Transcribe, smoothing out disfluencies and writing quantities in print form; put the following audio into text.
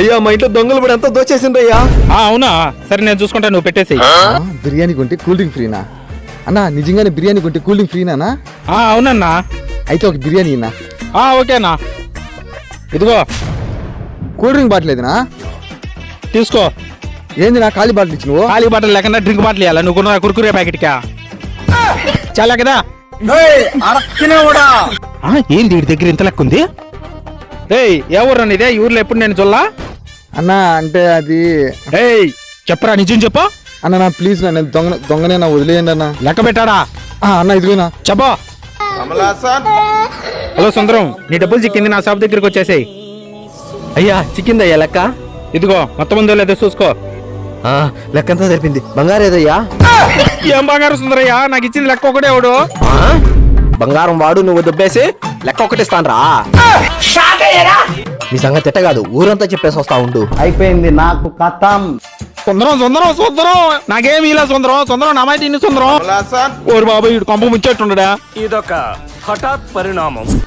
అయ్యా మా ఇంట్లో దొంగలు పడి అంతా దోచేసిండ్రు అయ్యా. అవునా, సరే నేను చూసుకుంటా, నువ్వు పెట్టేసి. బిర్యానీ కొంటే కూల్ డ్రింక్ ఫ్రీనా అన్నా? నిజంగానే బిర్యానీ కొంటే కూల్ డ్రింక్ ఫ్రీనా? అవునన్నా. అయితే ఒక బిర్యానీ అన్నా. ఓకేనా, ఇదిగో కూల్ డ్రింక్ బాటిల్ ఏదినా? తీసుకో. ఏంది నా ఖాళీ బాటిల్ ఇచ్చి నువ్వు? ఖాళీ బాటిల్ లేకుండా డ్రింక్ బాటిల్ ఇవ్వాలా? నువ్వు కొన్న కుర్కురే ప్యాకెట్కా? చాలా కదా. ఏంది వీడి దగ్గర ఇంత లెక్క ఉంది? ఎవరు ఇదే ఈ ఊర్లో ఎప్పుడు నేను చూడలా. అన్నా అంటే అది చెప్పరా, నిజం చెప్పు అన్న. నా ప్లీజ్ నా దొంగనే నా వదిలేయండి అన్న. లెక్క పెట్టాడా? అన్న ఇదిగోనా చెప్పా. హలో సుందరం, నీ డబ్బులు చిక్కింది, నా షాప్ దగ్గరికి వచ్చేసాయి. అయ్యా చిక్కిందయ్యా లెక్క. ఇదిగో మొత్తం ఉందో లేదో చూసుకో. లెక్కంతా సరిపోయింది. బంగారు ఏదయ్యా? ఏం బంగారు సుందరయ్యా, నాకు ఇచ్చింది లెక్క ఒకటే ఎవడు. బంగారం వాడు, నువ్వు దొబ్బేసి లెక్క ఒకటిస్తానరా? నీ సంగతి తిట్ట కాదు, ఊరంతా చెప్పేసి వస్తా ఉండు. అయిపోయింది నాకు కథం. సుందరం సుందరం సుందరం, నాకేమి ఇలా సుందరం సుందరం, నా మాట ఇన్ని సుందరం. ఓరు బాబు, వీడు కొంప ముచ్చేట్టుండడా. ఇదొక హఠాత్ పరిణామం.